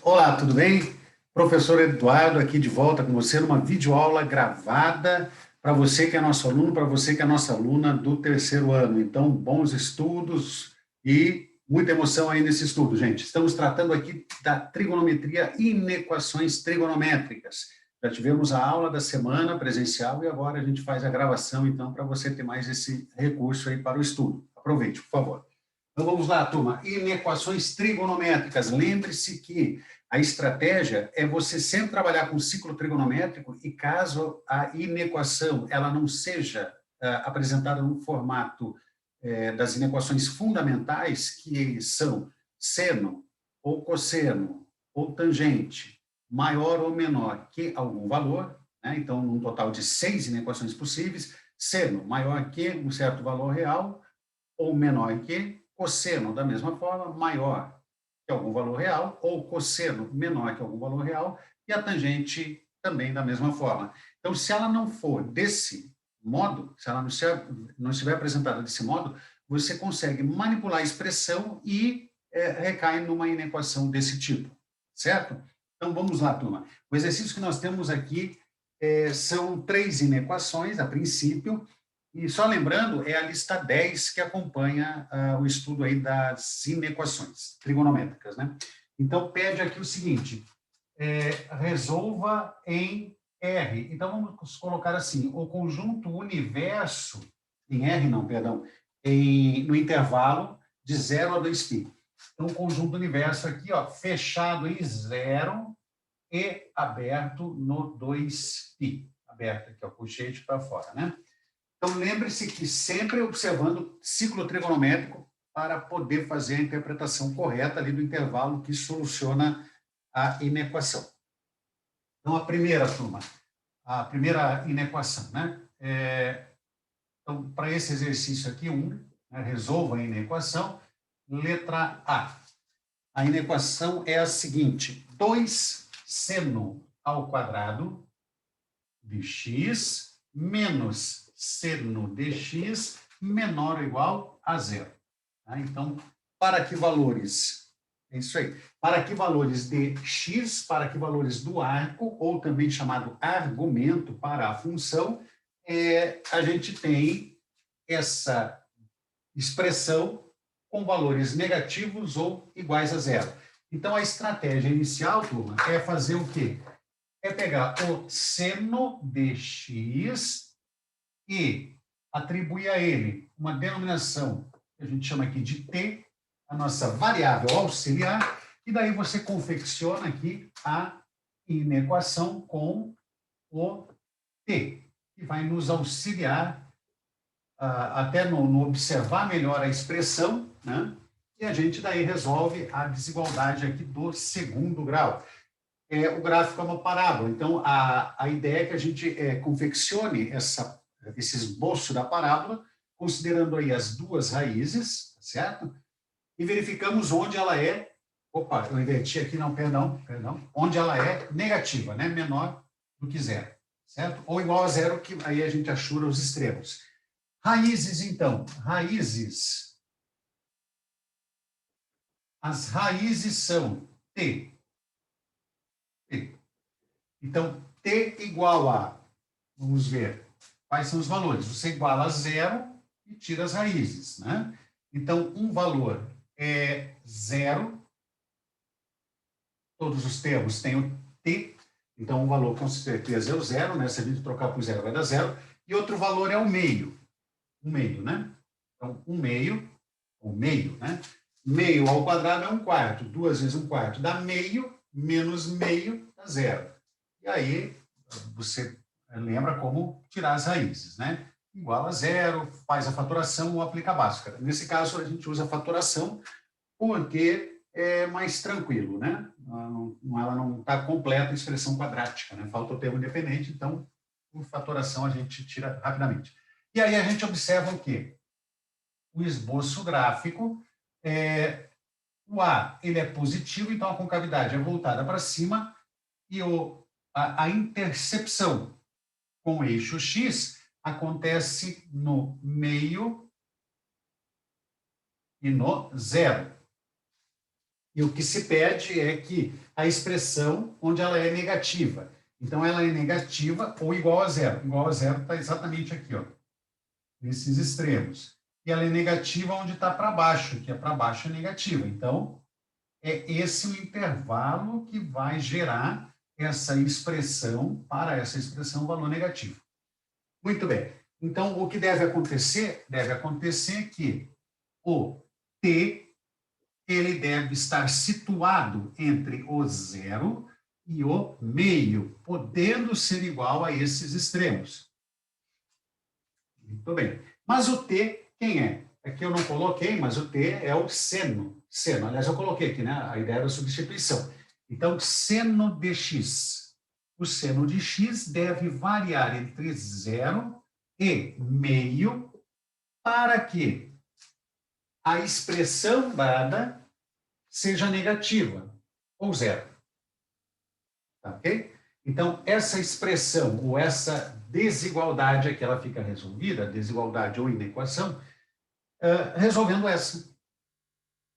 Olá, tudo bem? Professor Eduardo aqui de volta com você numa videoaula gravada para você que é nosso aluno, para você que é nossa aluna do terceiro ano. Então, bons estudos e muita emoção aí nesse estudo, gente. Estamos tratando aqui da trigonometria e inequações trigonométricas. Já tivemos a aula da semana presencial e agora a gente faz a gravação, então, para você ter mais esse recurso aí para o estudo. Aproveite, por favor. Então vamos lá, turma. Inequações trigonométricas. Lembre-se que a estratégia é você sempre trabalhar com ciclo trigonométrico e caso a inequação ela não seja apresentada no formato das inequações fundamentais, que são seno ou cosseno ou tangente maior ou menor que algum valor, né? Então, um total de 6 inequações possíveis, seno maior que um certo valor real ou menor que, cosseno, da mesma forma, maior que algum valor real, ou cosseno menor que algum valor real, e a tangente também da mesma forma. Então, se ela não for desse modo, se ela não estiver apresentada desse modo, você consegue manipular a expressão e recai numa inequação desse tipo, certo? Então, vamos lá, turma. O exercício que nós temos aqui são 3 inequações, a princípio, e só lembrando, é a lista 10 que acompanha o estudo aí das inequações trigonométricas, né? Então, pede aqui o seguinte, resolva em R. Então, vamos colocar assim, o conjunto universo, em R não, perdão, no intervalo de 0 a 2π. Então, o conjunto universo aqui, ó, fechado em 0 e aberto no 2π. Aberto aqui, ó, colchete para fora, né? Então, lembre-se que sempre observando ciclo trigonométrico para poder fazer a interpretação correta ali do intervalo que soluciona a inequação. Então, a primeira, turma, a primeira inequação, né? Então, para esse exercício aqui, né, resolva a inequação. Letra A. A inequação é a seguinte, 2 seno ao quadrado de x menos seno de x menor ou igual a 0. Tá? Então, para que valores? É isso aí. Para que valores de x, para que valores do arco, ou também chamado argumento para a função, a gente tem essa expressão com valores negativos ou iguais a 0. Então, a estratégia inicial, turma, é fazer o quê? É pegar o seno de x e atribuir a ele uma denominação que a gente chama aqui de t, a nossa variável auxiliar, e daí você confecciona aqui a inequação com o t, que vai nos auxiliar até no observar melhor a expressão, né? E a gente daí resolve a desigualdade aqui do segundo grau. O gráfico é uma parábola, então a ideia é que a gente confeccione esse esboço da parábola, considerando aí as duas raízes, certo? E verificamos onde ela é, opa, eu inverti aqui, não, perdão, onde ela é negativa, né? Menor do que 0, certo? Ou igual a 0, que aí a gente achura os extremos. Raízes, então, raízes. As raízes são t. Então, t igual a, vamos ver, quais são os valores? Você iguala a 0 e tira as raízes, né? Então, um valor é 0, todos os termos têm o t, então um valor com certeza é o 0, né? Se a gente trocar por 0 vai dar 0, e outro valor é o meio, né? Então, o meio, né? Meio ao quadrado é 1/4, 2 vezes 1/4 dá meio, menos meio dá 0. E aí, você lembra como tirar as raízes, né? Igual a 0, faz a fatoração ou aplica a básica. Nesse caso, a gente usa a fatoração porque é mais tranquilo, né? Ela não está completa a expressão quadrática, né? Falta o termo independente, então, por fatoração, a gente tira rapidamente. E aí a gente observa o quê? O esboço gráfico, o A ele é positivo, então a concavidade é voltada para cima, e a intercepção com o eixo X acontece no meio e no 0. E o que se pede é que a expressão onde ela é negativa. Então, ela é negativa ou igual a zero. Igual a zero está exatamente aqui, ó, nesses extremos. E ela é negativa onde está para baixo, que é para baixo é negativa. Então, é esse o intervalo que vai gerar essa expressão, para essa expressão, valor negativo. Muito bem. Então, o que deve acontecer? Deve acontecer que o t ele deve estar situado entre o zero e o meio, podendo ser igual a esses extremos. Muito bem. Mas o t, quem é? Aqui eu não coloquei, mas o t é o seno. Seno, aliás, eu coloquei aqui, né? A ideia da substituição. Então, seno de x. O seno de x deve variar entre 0 e meio para que a expressão dada seja negativa, ou zero. Tá, ok? Então, essa expressão, ou essa desigualdade aqui, ela fica resolvida, desigualdade ou inequação, resolvendo essa.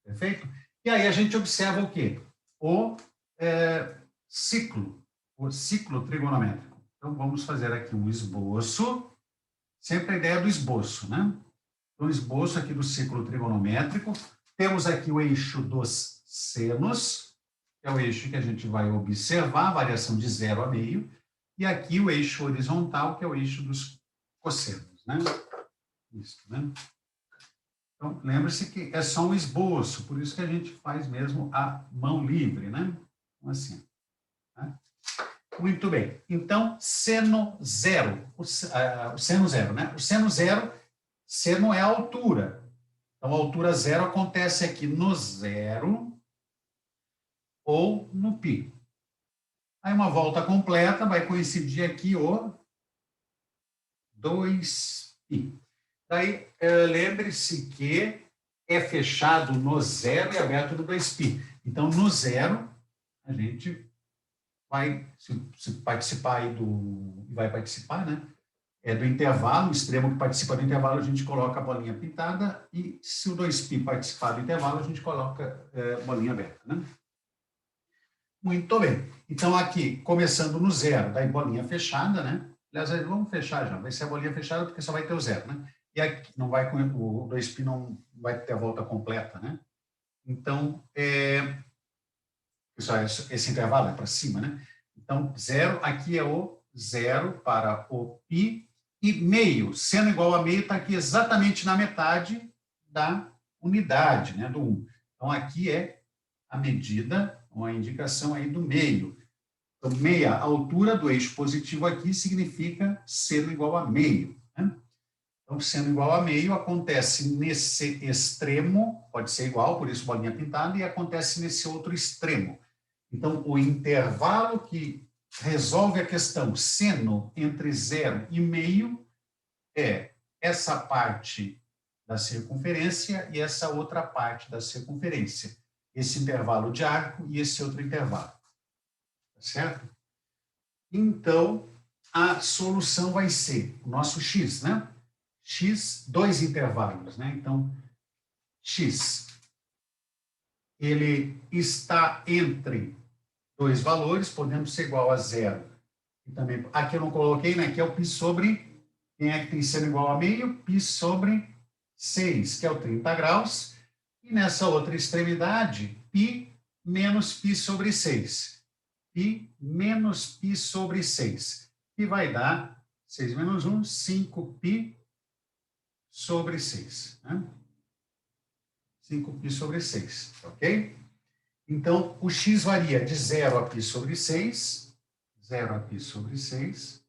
Perfeito? E aí a gente observa o quê? O ciclo trigonométrico. Então, vamos fazer aqui um esboço, sempre a ideia do esboço, né? Então, esboço aqui do ciclo trigonométrico. Temos aqui o eixo dos senos, que é o eixo que a gente vai observar, variação de 0 a meio, e aqui o eixo horizontal, que é o eixo dos cossenos, né? Isso, né? Então, lembre-se que é só um esboço, por isso que a gente faz mesmo a mão livre, né? Então, assim. Tá? Muito bem. Então, seno zero, o seno zero, né? O seno zero, seno é a altura. Então, a altura zero acontece aqui no zero ou no π. Aí, uma volta completa vai coincidir aqui o 2π. Daí, lembre-se que é fechado no zero e aberto no 2π. Então, no zero, a gente vai, se participar aí vai participar, né? Do intervalo, o extremo que participa do intervalo, a gente coloca a bolinha pintada, e se o 2π participar do intervalo, a gente coloca bolinha aberta, né? Muito bem. Então, aqui, começando no zero, daí bolinha fechada, né? Aliás, vamos fechar já, vai ser a bolinha fechada, porque só vai ter o zero, né? E aqui, não vai com o 2π não vai ter a volta completa, né? Então, esse intervalo é para cima, né? Então, zero, aqui é o zero para o π, e meio, sendo igual a meio, está aqui exatamente na metade da unidade, né, do 1. Então, aqui é a medida, uma indicação aí do meio. Então, meia, a altura do eixo positivo aqui significa seno igual a meio, né? Então, seno igual a meio, acontece nesse extremo, pode ser igual, por isso bolinha pintada, e acontece nesse outro extremo. Então, o intervalo que resolve a questão seno entre 0 e meio é essa parte da circunferência e essa outra parte da circunferência. Esse intervalo de arco e esse outro intervalo. Tá certo? Então, a solução vai ser o nosso x, né? X, dois intervalos, né? Então, x, ele está entre dois valores, podendo ser igual a zero. E também, aqui eu não coloquei, né? Que é o π sobre, quem é que tem seno igual a meio? Π sobre 6, que é o 30 graus. E nessa outra extremidade, π menos π sobre 6. Π menos π sobre 6. Que vai dar 6 menos 1, 5π sobre 6. Né? 5π sobre 6, ok? Então, o x varia de 0 a π sobre 6, 0 a π sobre 6,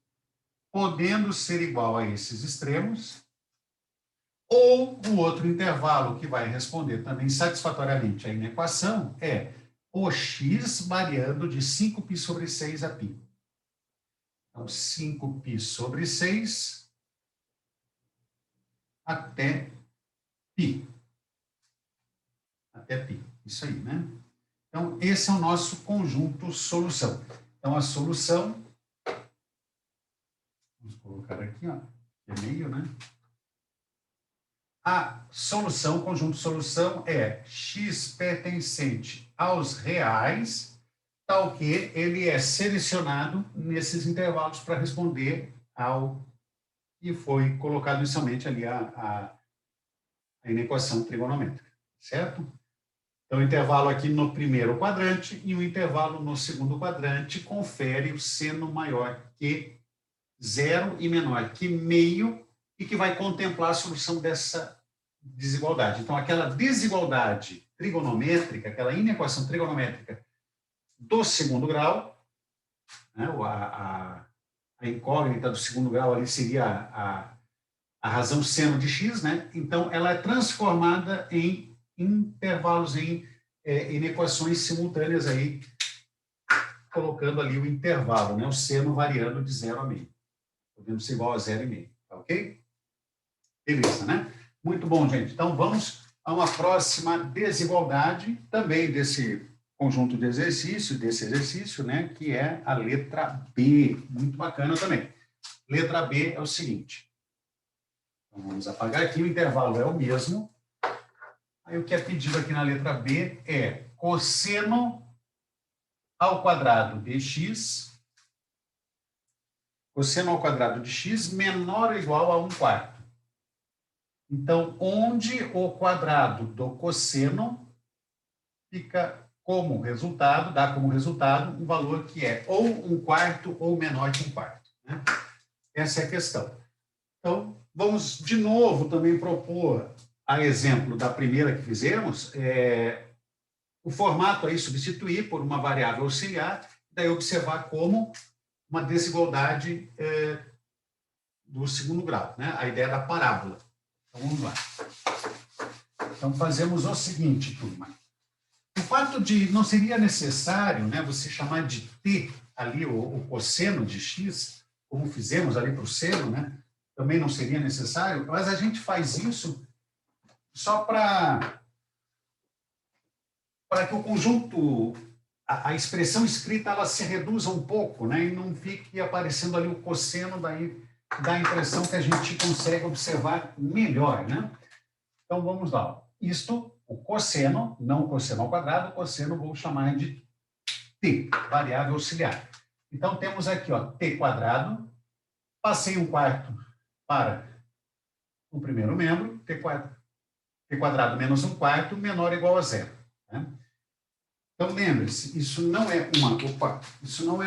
podendo ser igual a esses extremos, ou o outro intervalo que vai responder também satisfatoriamente a inequação é o x variando de 5π sobre 6 a π. Então, 5π sobre 6 até π. Até π. Isso aí, né? Então, esse é o nosso conjunto solução. Então, a solução, vamos colocar aqui, ó, é meio, né? A solução, conjunto solução, é x pertencente aos reais, tal que ele é selecionado nesses intervalos para responder ao que foi colocado inicialmente ali a inequação trigonométrica, certo? Então, o intervalo aqui no primeiro quadrante e o intervalo no segundo quadrante confere o seno maior que zero e menor que meio e que vai contemplar a solução dessa desigualdade. Então, aquela desigualdade trigonométrica, aquela inequação trigonométrica do segundo grau, né, a incógnita do segundo grau ali seria a razão seno de x, né? Então, ela é transformada em intervalos, em inequações simultâneas aí, colocando ali o intervalo, né? O seno variando de 0 a meio. Podendo ser igual a 0,5, tá ok? Beleza, né? Muito bom, gente. Então, vamos a uma próxima desigualdade, também desse conjunto de exercício, desse exercício, né? Que é a letra B. Muito bacana também. Letra B é o seguinte. Então, vamos apagar aqui, o intervalo é o mesmo. Aí, o que é pedido aqui na letra B é cosseno ao quadrado de x, cosseno ao quadrado de x menor ou igual a 1/4. Então, onde o quadrado do cosseno fica como resultado, dá como resultado um valor que é ou 1/4 ou menor que 1/4. Né? Essa é a questão. Então, vamos de novo também propor, a exemplo da primeira que fizemos, o formato aí substituir por uma variável auxiliar, daí observar como uma desigualdade do segundo grau, né? A ideia da parábola. Então, vamos lá. Então, fazemos o seguinte, turma. O fato de não seria necessário, né, você chamar de t ali o cosseno de x, como fizemos ali para o seno, né? Também não seria necessário, mas a gente faz isso só para que o conjunto, a expressão escrita, ela se reduza um pouco, né? E não fique aparecendo ali o cosseno, daí dá a impressão que a gente consegue observar melhor, né? Então, vamos lá. Isto, o cosseno, não o cosseno ao quadrado, o cosseno vou chamar de t, variável auxiliar. Então, temos aqui, ó, t quadrado, passei 1/4 para o primeiro membro, t quadrado menos 1/4, menor ou igual a 0. Né? Então, lembre-se, isso não é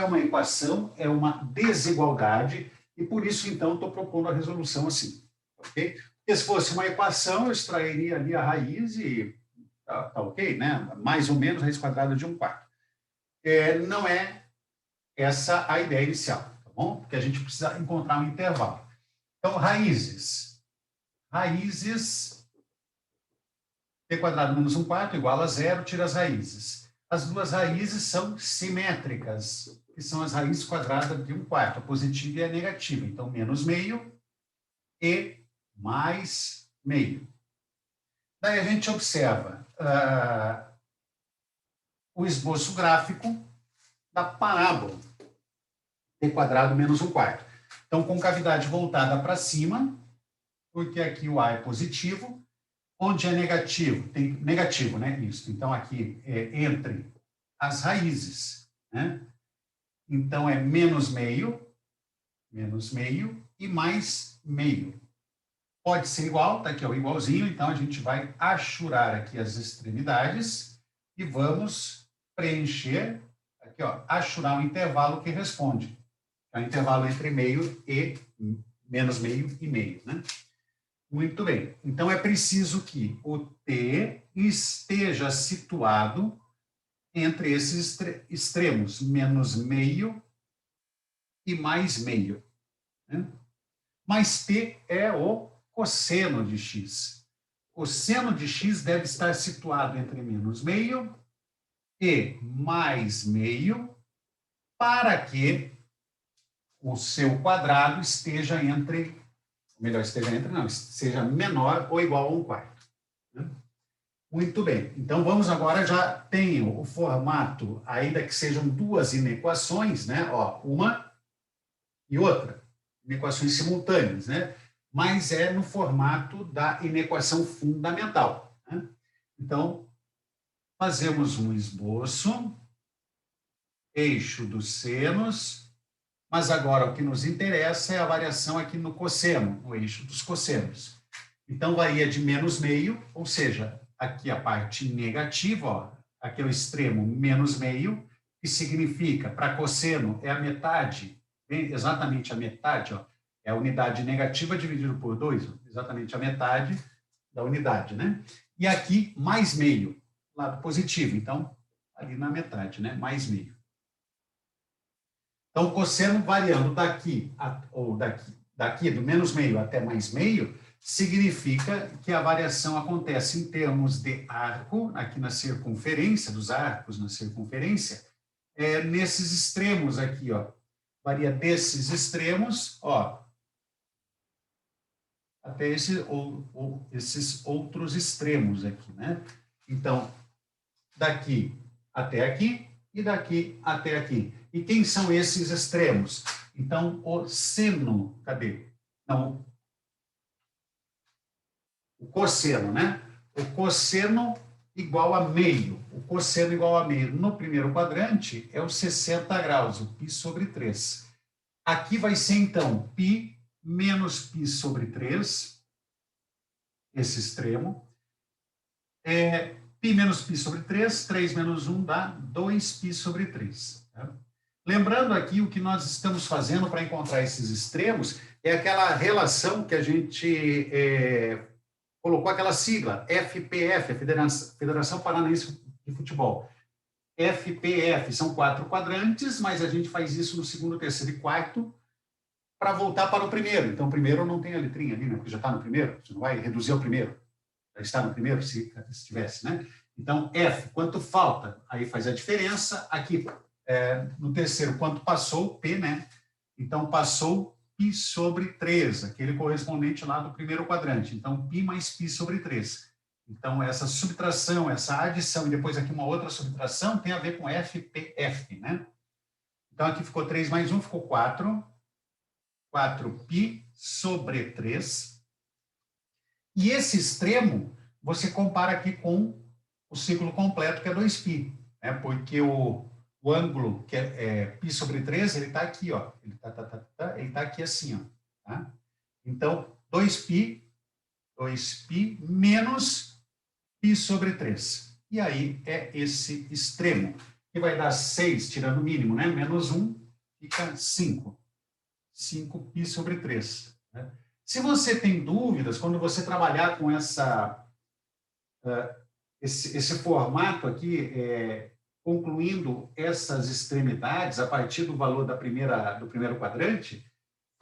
uma equação, é uma desigualdade, e por isso, então, estou propondo a resolução assim. Ok? Porque se fosse uma equação, eu extrairia ali a raiz e tá ok, né? Mais ou menos raiz quadrada de 1/4. Não é essa a ideia inicial, tá bom? Porque a gente precisa encontrar um intervalo. Então, raízes, t quadrado menos 1/4 igual a 0, tira as raízes. As duas raízes são simétricas, que são as raízes quadradas de 1/4, a positiva e a negativa. Então, menos meio e mais meio. Daí a gente observa o esboço gráfico da parábola t quadrado menos 1/4. Então, com cavidade voltada para cima, porque aqui o A é positivo, onde é negativo, tem negativo, né? Isso. Então, aqui é entre as raízes, né? Então, é menos meio e mais meio. Pode ser igual, tá aqui ó, igualzinho, então a gente vai achurar aqui as extremidades e vamos preencher, aqui ó, achurar um intervalo que responde. É o intervalo entre meio e menos meio e meio, né? Muito bem. Então, é preciso que o t esteja situado entre esses extremos, menos meio e mais meio. Né? Mas t é o cosseno de x. O seno de x deve estar situado entre menos meio e mais meio, para que o seu quadrado esteja entre, melhor, seja menor ou igual a 1/4. Né? Muito bem. Então, vamos agora, já tenho o formato, ainda que sejam duas inequações, né? Ó, uma e outra. Inequações simultâneas, né? Mas é no formato da inequação fundamental. Né? Então, fazemos um esboço, eixo dos senos, mas agora o que nos interessa é a variação aqui no cosseno, no eixo dos cossenos. Então, varia de menos meio, ou seja, aqui a parte negativa, ó, aqui é o extremo menos meio, que significa, para cosseno, é a metade, exatamente a metade, ó, é a unidade negativa dividido por 2, exatamente a metade da unidade, né? E aqui, mais meio, lado positivo, então, ali na metade, né? Mais meio. Então, o cosseno variando daqui, ou daqui do menos meio até mais meio, significa que a variação acontece em termos de arco, aqui na circunferência, dos arcos na circunferência, nesses extremos aqui, ó. Varia desses extremos, ó, até esses outros extremos aqui, né? Então, daqui até aqui e daqui até aqui. E quem são esses extremos? Então, o seno, cadê? Não, o cosseno, né? O cosseno igual a meio. O cosseno igual a meio no primeiro quadrante é os 60 graus, o π sobre 3. Aqui vai ser, então, π menos π sobre 3, esse extremo. π menos π sobre 3, 3 menos 1 dá 2π sobre 3. Tá? Lembrando aqui, o que nós estamos fazendo para encontrar esses extremos é aquela relação que a gente colocou aquela sigla, FPF, Federação Paranaense de Futebol. FPF, são 4 quadrantes, mas a gente faz isso no segundo, terceiro e quarto para voltar para o primeiro. Então, o primeiro não tem a letrinha ali, né? Porque já está no primeiro, você não vai reduzir ao primeiro. Já está no primeiro, se tivesse, né? Então, F, quanto falta? Aí faz a diferença. Aqui, no terceiro, quanto passou? P, né? Então, passou π sobre 3, aquele correspondente lá do primeiro quadrante. Então, π mais π sobre 3. Então, essa subtração, essa adição e depois aqui uma outra subtração tem a ver com FPF, né? Então, aqui ficou 3 mais 1, ficou 4. 4π sobre 3. E esse extremo, você compara aqui com o ciclo completo, que é 2π, né? Porque o ângulo, que é π sobre 3, ele está aqui, ó. Ele tá aqui assim, ó. Tá? Então, 2π menos π sobre 3. E aí é esse extremo, que vai dar 6, tirando o mínimo, né? Menos 1, fica 5. 5π sobre 3. Né? Se você tem dúvidas, quando você trabalhar com esse formato aqui, concluindo essas extremidades a partir do valor do primeiro quadrante,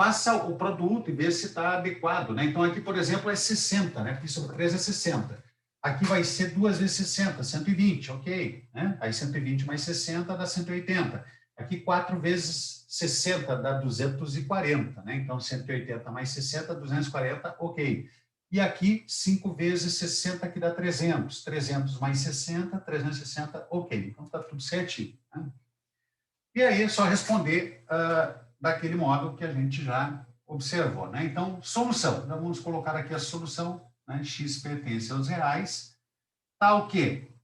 faça o produto e veja se está adequado. Né? Então, aqui, por exemplo, é 60, né? Π sobre 3 é 60. Aqui vai ser 2 vezes 60, 120, ok. Né? Aí 120 mais 60 dá 180. Aqui 4 vezes 60 dá 240, né? Então 180 mais 60, 240, ok. E aqui 5 vezes 60 que dá 300. 300 mais 60, 360, ok. Então está tudo certinho. Né? E aí é só responder daquele modo que a gente já observou, né? Então, solução. Então, vamos colocar aqui a solução, né? X pertence aos reais. Tal que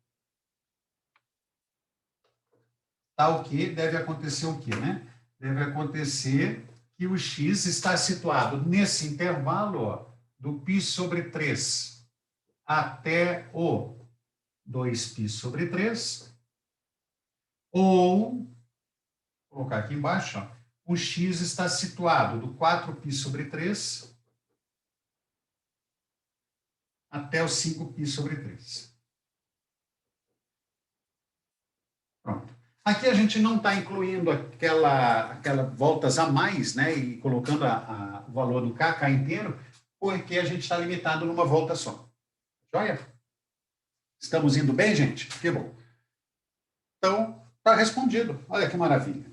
deve acontecer o quê, né? Deve acontecer que o x está situado nesse intervalo, ó, do π sobre 3 até o 2π sobre 3, ou, vou colocar aqui embaixo, ó, o x está situado do 4π sobre 3 até o 5π sobre 3. Pronto. Aqui a gente não está incluindo aquela voltas a mais, né, e colocando o valor do K inteiro, porque a gente está limitado numa volta só. Joia? Estamos indo bem, gente? Que bom. Então, está respondido. Olha que maravilha.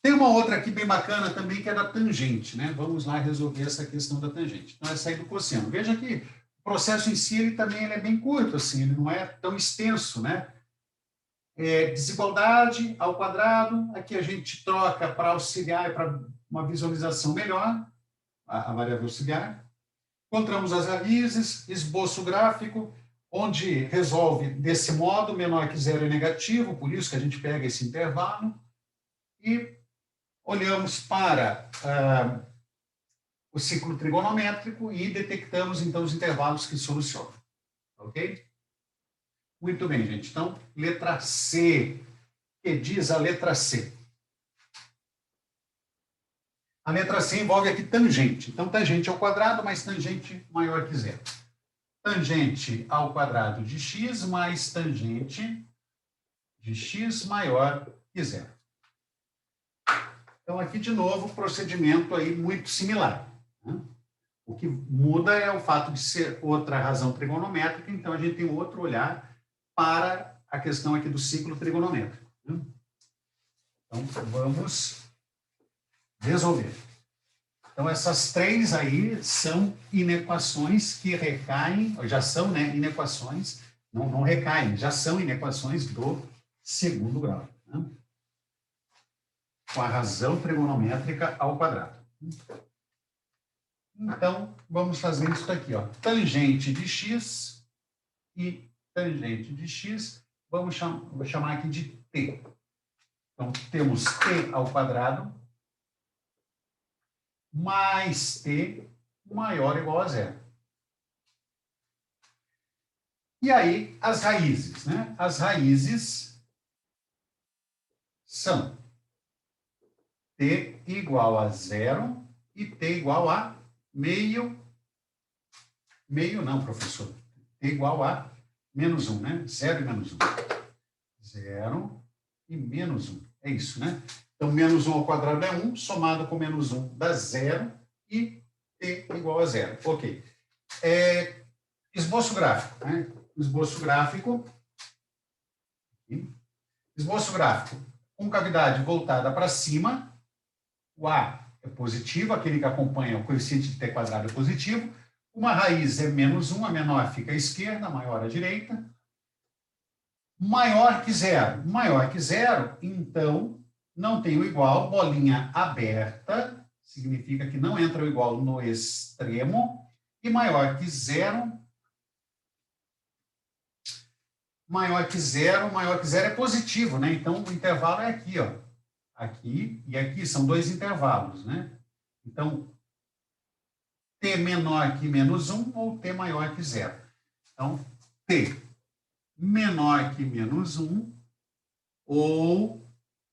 Tem uma outra aqui bem bacana também, que é da tangente, né? Vamos lá resolver essa questão da tangente. Então, essa aí do cosseno. Veja que o processo em si, ele também é bem curto, assim, ele não é tão extenso, né? Desigualdade ao quadrado, aqui a gente troca para auxiliar e para uma visualização melhor, a variável auxiliar. Encontramos as raízes, esboço gráfico, onde resolve desse modo, menor que zero é negativo, por isso que a gente pega esse intervalo e olhamos para o ciclo trigonométrico e detectamos, então, os intervalos que solucionam. Ok? Muito bem, gente. Então, letra C. O que diz a letra C? A letra C envolve aqui tangente. Então, tangente ao quadrado, mais tangente maior que zero. Tangente ao quadrado de x mais tangente de x maior que zero. Então, aqui, de novo, procedimento aí muito similar. Né? O que muda é o fato de ser outra razão trigonométrica, então a gente tem outro olhar para a questão aqui do ciclo trigonométrico. Né? Então, vamos resolver. Então, essas três aí são inequações que recaem, já são, né, inequações, não recaem, já são inequações do segundo grau. Né? Com a razão trigonométrica ao quadrado. Então, vamos fazer isso daqui, ó. Tangente de x e tangente de x, vou chamar aqui de t. Então, temos t ao quadrado mais t maior ou igual a zero. E aí, as raízes, né? As raízes são t igual a zero e t igual a meio não, professor. T igual a menos 1, né? 0 e menos 1. 0 e menos 1. É isso, né? Então, menos 1 ao quadrado é 1, somado com menos 1 dá 0 e t igual a 0. Ok. Esboço gráfico, né? Esboço gráfico. Esboço gráfico. Concavidade voltada para cima. O A é positivo, aquele que acompanha o coeficiente de t quadrado é positivo. Uma raiz é menos 1, a menor fica à esquerda, a maior à direita. Maior que zero. Maior que zero, então, não tem o igual, bolinha aberta, significa que não entra o igual no extremo. E maior que zero é positivo, né? Então, o intervalo é aqui, ó. Aqui e aqui são dois intervalos, né? Então, t menor que menos 1 ou t maior que zero. Então, t menor que menos 1 ou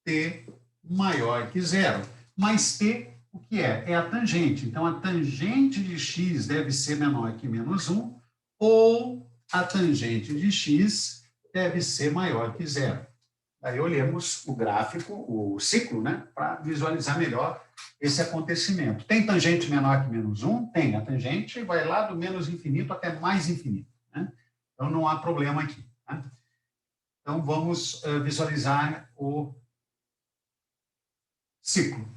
t maior que zero. Mas t, o que é? É a tangente. Então, a tangente de x deve ser menor que menos 1 ou a tangente de x deve ser maior que zero. Aí olhamos o gráfico, o ciclo, né, para visualizar melhor esse acontecimento. Tem tangente menor que menos 1? Tem. A tangente vai lá do menos infinito até mais infinito. Né? Então, não há problema aqui. Né? Então, vamos visualizar o ciclo.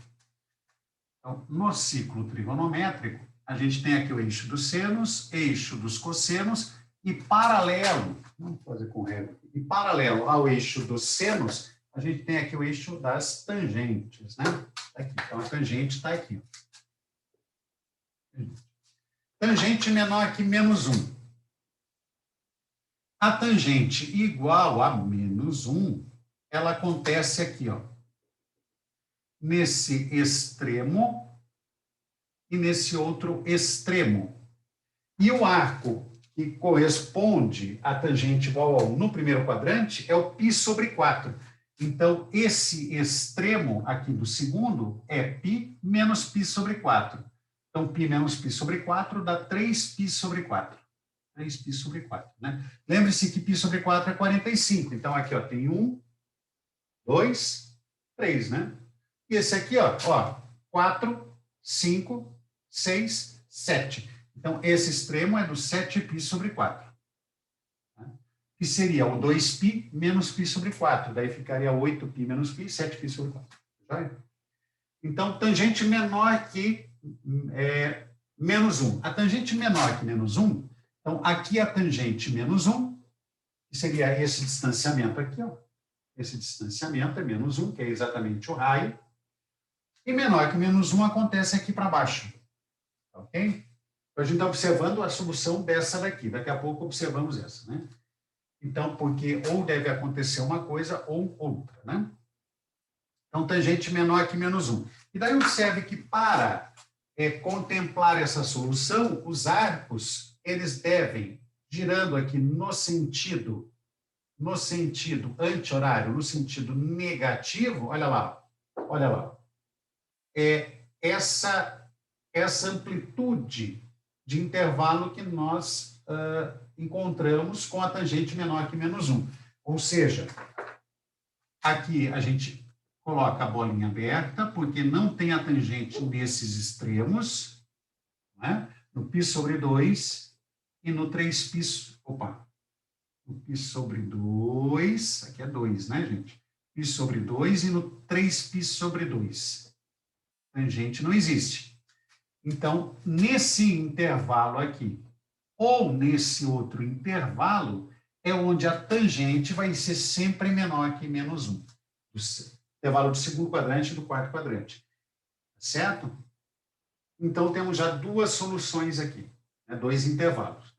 Então, no ciclo trigonométrico, a gente tem aqui o eixo dos senos, eixo dos cossenos, e paralelo, vamos fazer com régua, e paralelo ao eixo dos senos, a gente tem aqui o eixo das tangentes, né? Tá aqui. Então, a tangente está aqui. Tangente menor que menos 1. A tangente igual a menos 1, ela acontece aqui, ó, nesse extremo e nesse outro extremo. E o arco que corresponde à tangente igual a 1 no primeiro quadrante é o π sobre 4. Então, esse extremo aqui do segundo é π menos π sobre 4. Então, π menos π sobre 4 dá 3π sobre 4. 3π sobre 4, né? Lembre-se que π sobre 4 é 45. Então, aqui, ó, tem 1, 2, 3, né? E esse aqui, ó 4, 5, 6, 7. Então, esse extremo é do 7π sobre 4. Né? Que seria o 2π menos π sobre 4. Daí ficaria 8π menos π, 7π sobre 4. Tá? Então, tangente menor que menos 1. A tangente menor que menos 1, então, aqui a tangente menos 1, que seria esse distanciamento aqui, ó. Esse distanciamento é menos 1, que é exatamente o raio. E menor que menos 1 acontece aqui para baixo. Ok? A gente está observando a solução dessa daqui. Daqui a pouco observamos essa, né? Então, porque ou deve acontecer uma coisa ou outra, né? Então, tangente menor que menos 1. E daí observe que para contemplar essa solução, os arcos, eles devem, girando aqui no sentido anti-horário, no sentido negativo, olha lá, essa amplitude de intervalo que nós encontramos com a tangente menor que menos 1. Ou seja, aqui a gente coloca a bolinha aberta, porque não tem a tangente nesses extremos, né? No π sobre 2 e no 3π, no π sobre 2, aqui é 2, né, gente? π sobre 2 e no 3π sobre 2. Tangente não existe. Então, nesse intervalo aqui, ou nesse outro intervalo, é onde a tangente vai ser sempre menor que menos 1. O intervalo do segundo quadrante e do quarto quadrante. Certo? Então, temos já duas soluções aqui, né? Dois intervalos.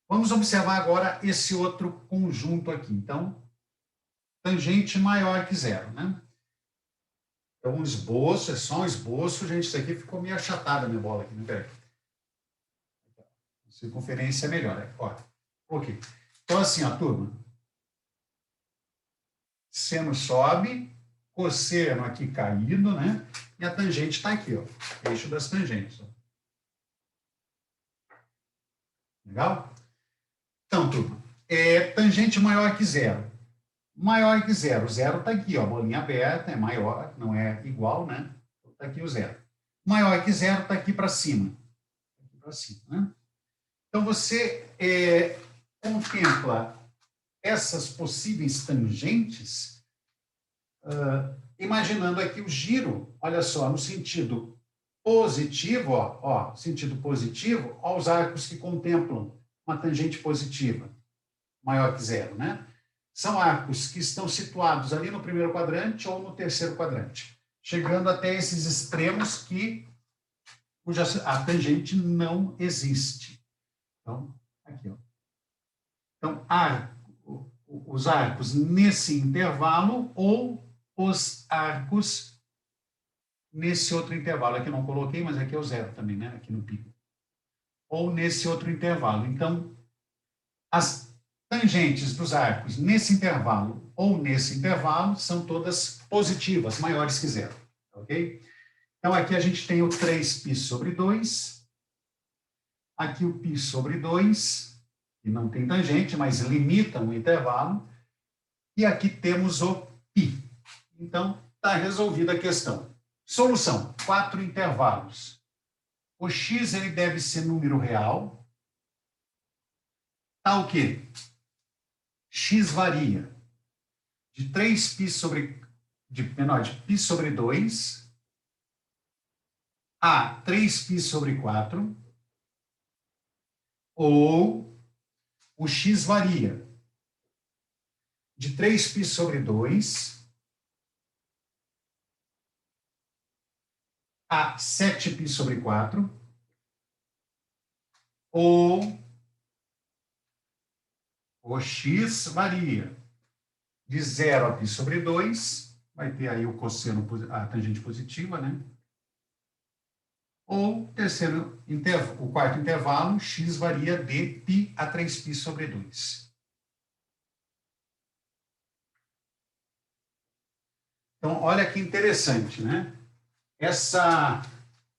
Vamos observar agora esse outro conjunto aqui. Então, tangente maior que zero, né? É um esboço, é só um esboço. Gente, isso aqui ficou meio achatada a minha bola aqui, né? Peraí. Circunferência é melhor. Ó, ok. Então, assim, ó, turma. Seno sobe, cosseno aqui caído, né? E a tangente está aqui, ó. Eixo das tangentes. Ó. Legal? Então, turma, tangente maior que zero. Maior que zero. Zero está aqui, ó. Bolinha aberta, é maior, não é igual, né? Está aqui o zero. Maior que zero está aqui para cima. Aqui para cima, né? Então, você contempla essas possíveis tangentes, imaginando aqui o giro, olha só, no sentido positivo, ó, sentido positivo, ó, os arcos que contemplam uma tangente positiva, maior que zero, né? São arcos que estão situados ali no primeiro quadrante ou no terceiro quadrante, chegando até esses extremos cuja a tangente não existe. Então, aqui, ó. Então, os arcos nesse intervalo ou os arcos nesse outro intervalo. Aqui eu não coloquei, mas aqui é o zero também, né? Aqui no pico. Ou nesse outro intervalo. Então, as tangentes dos arcos nesse intervalo ou nesse intervalo são todas positivas, maiores que zero. Ok? Então, aqui a gente tem o 3π sobre 2. Aqui o π sobre 2, que não tem tangente, mas limita o intervalo. E aqui temos o π. Então, está resolvida a questão. Solução, 4 intervalos. O x ele deve ser número real. Tá o quê? X varia de 3π sobre de π sobre 2 a 3π sobre 4, ou o x varia de 3π sobre 2 a 7π sobre 4, ou o x varia de 0 a π sobre 2, vai ter aí o cosseno, a tangente positiva, né? Ou o quarto intervalo, x varia de π a 3π sobre 2. Então, olha que interessante, né? Essa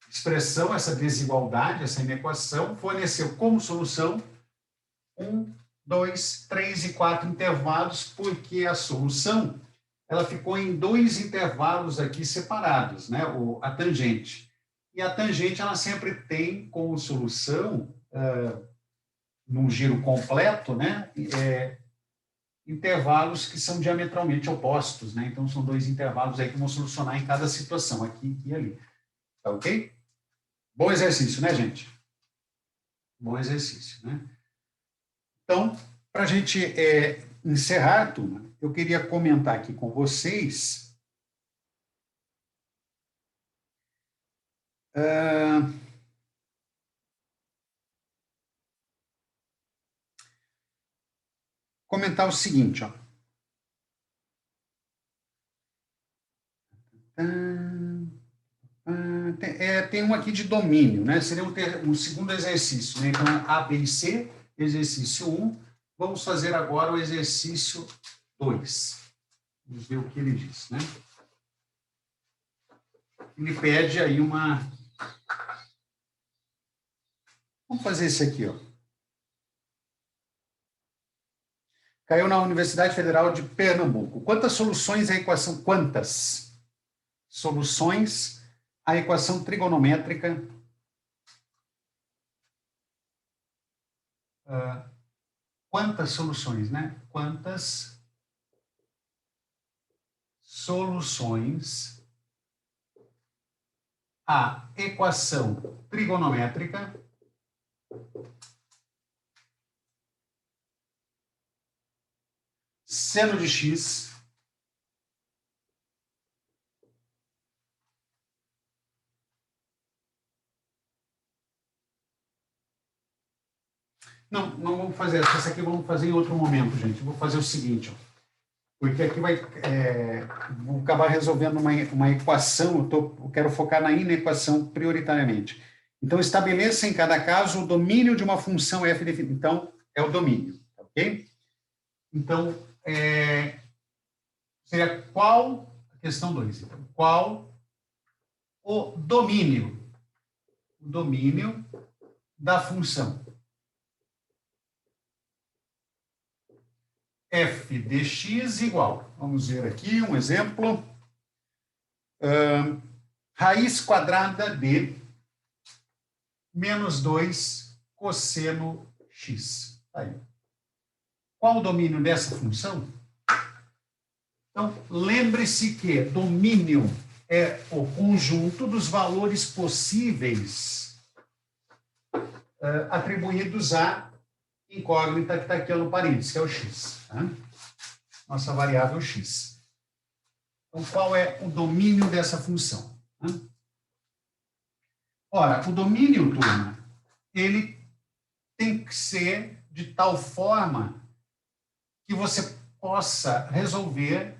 expressão, essa desigualdade, essa inequação, forneceu como solução 1, 2, 3 e 4 intervalos, porque a solução ela ficou em 2 intervalos aqui separados, né? A tangente. E a tangente ela sempre tem como solução, num giro completo, né? Intervalos que são diametralmente opostos, né? Então, são 2 intervalos aí que vão solucionar em cada situação, aqui e ali. Tá ok? Bom exercício, né, gente? Bom exercício, né? Então, para a gente encerrar, turma, eu queria comentar aqui com vocês comentar o seguinte, ó. Tem um aqui de domínio, né? Seria um segundo exercício, né? Então, A, B e C, exercício 1. Vamos fazer agora o exercício 2. Vamos ver o que ele diz, né? Ele pede aí uma... Vamos fazer esse aqui, ó. Caiu na Universidade Federal de Pernambuco. Quantas soluções à equação... Quantas soluções à equação trigonométrica quantas soluções, né? Quantas soluções à equação trigonométrica seno de x Não vamos fazer essa aqui, vamos fazer em outro momento, gente. Eu vou fazer o seguinte, ó, porque aqui vou acabar resolvendo uma equação, eu quero focar na inequação prioritariamente. Então, estabeleça em cada caso o domínio de uma função f definida. Então, é o domínio, ok? Então, seria qual, questão 2, então, qual o domínio da função f de x igual, vamos ver aqui um exemplo, raiz quadrada de menos 2 cosseno x. Aí. Qual o domínio dessa função? Então, lembre-se que domínio é o conjunto dos valores possíveis atribuídos à incógnita que está aqui no parênteses, que é o x. Tá? Nossa variável x. Então, qual é o domínio dessa função? Tá? Ora, o domínio, turma, ele tem que ser de tal forma que você possa resolver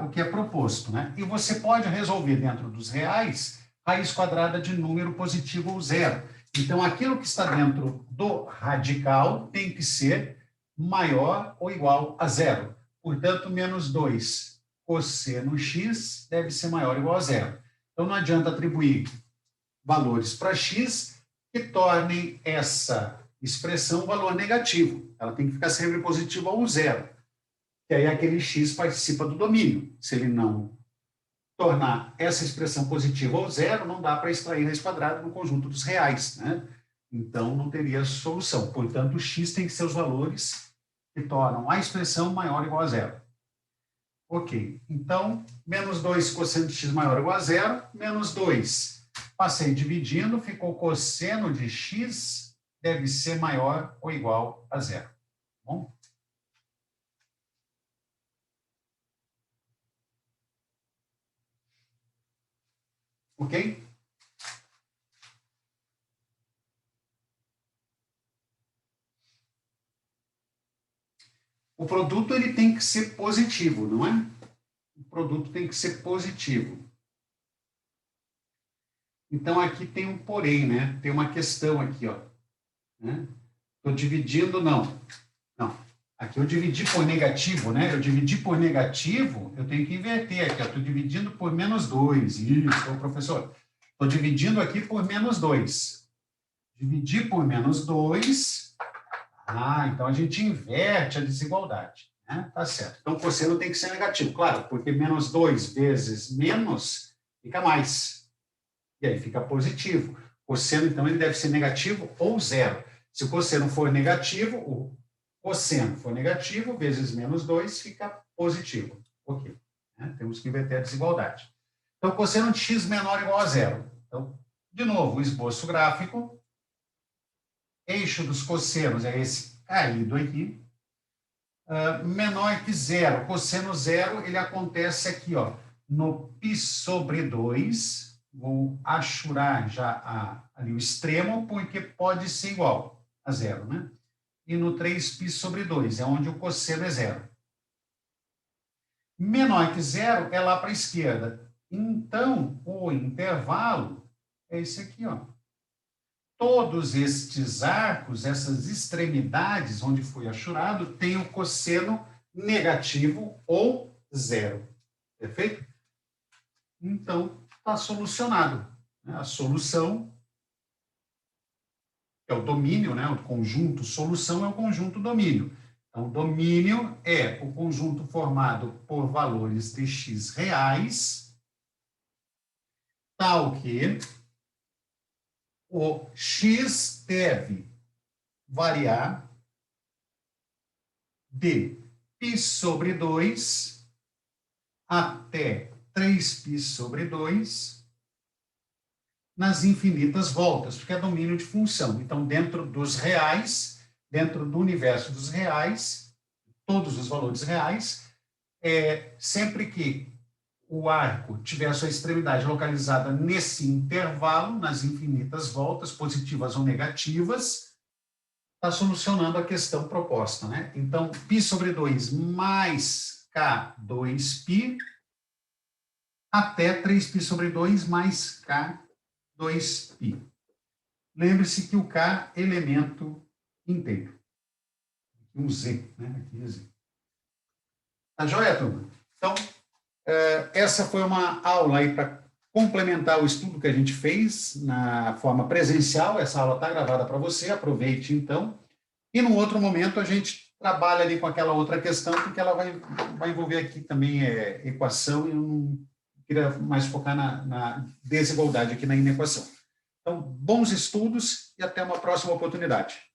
o que é proposto, né? E você pode resolver dentro dos reais raiz quadrada de número positivo ou zero. Então, aquilo que está dentro do radical tem que ser maior ou igual a zero. Portanto, menos 2 cosseno x deve ser maior ou igual a zero. Então, não adianta atribuir valores para x que tornem essa expressão valor negativo. Ela tem que ficar sempre positiva ou zero. Que aí aquele x participa do domínio. Se ele não tornar essa expressão positiva ou zero, não dá para extrair raiz quadrada no conjunto dos reais, né? Então, não teria solução. Portanto, o x tem que ser os valores que tornam a expressão maior ou igual a zero. Ok. Então, menos 2 cosseno de x maior ou igual a zero, menos 2. Passei dividindo, ficou cosseno de x deve ser maior ou igual a zero. Bom? Ok? O produto ele tem que ser positivo, não é? O produto tem que ser positivo. Então, aqui tem um porém, né? Tem uma questão aqui, ó. Estou dividindo, não. Aqui eu dividi por negativo, né? Eu dividi por negativo, eu tenho que inverter aqui, ó. Estou dividindo por menos 2. Isso, professor. Estou dividindo aqui por menos 2. Dividir por menos 2. Então a gente inverte a desigualdade. Né? Tá certo. Então, o cosseno tem que ser negativo, claro, porque menos 2 vezes menos fica mais. E aí fica positivo. O cosseno, então, ele deve ser negativo ou zero. Se o cosseno for negativo, o cosseno for negativo, vezes menos 2 fica positivo. Ok. Né? Temos que inverter a desigualdade. Então, cosseno de x menor ou igual a zero. Então, de novo, o esboço gráfico. Eixo dos cossenos é esse caído aqui. Menor que zero. Cosseno zero, ele acontece aqui, ó, no π sobre 2. Vou achurar já ali o extremo, porque pode ser igual a zero, né? e no 3π sobre 2, é onde o cosseno é zero. Menor que zero é lá para a esquerda. Então, o intervalo é esse aqui, ó. Todos estes arcos, essas extremidades onde foi achurado, têm o cosseno negativo ou zero. Perfeito? Então, está solucionado. A solução é o domínio, né? O conjunto solução é o conjunto domínio. Então, o domínio é o conjunto formado por valores de x reais, tal que o x deve variar de π sobre 2 até 3π sobre 2 nas infinitas voltas, porque é domínio de função. Então, dentro dos reais, dentro do universo dos reais, todos os valores reais, sempre que o arco tiver a sua extremidade localizada nesse intervalo, nas infinitas voltas, positivas ou negativas, está solucionando a questão proposta, né? Então, π sobre 2 mais K2π até 3π sobre 2 mais K2π. Lembre-se que o K é elemento inteiro. Um Z, né? Aqui é Z. Tá joia, turma? Então, essa foi uma aula aí para complementar o estudo que a gente fez na forma presencial. Essa aula está gravada para você, aproveite então. E num outro momento a gente trabalha ali com aquela outra questão, porque ela vai envolver aqui também equação, e eu não queria mais focar na desigualdade aqui na inequação. Então, bons estudos e até uma próxima oportunidade.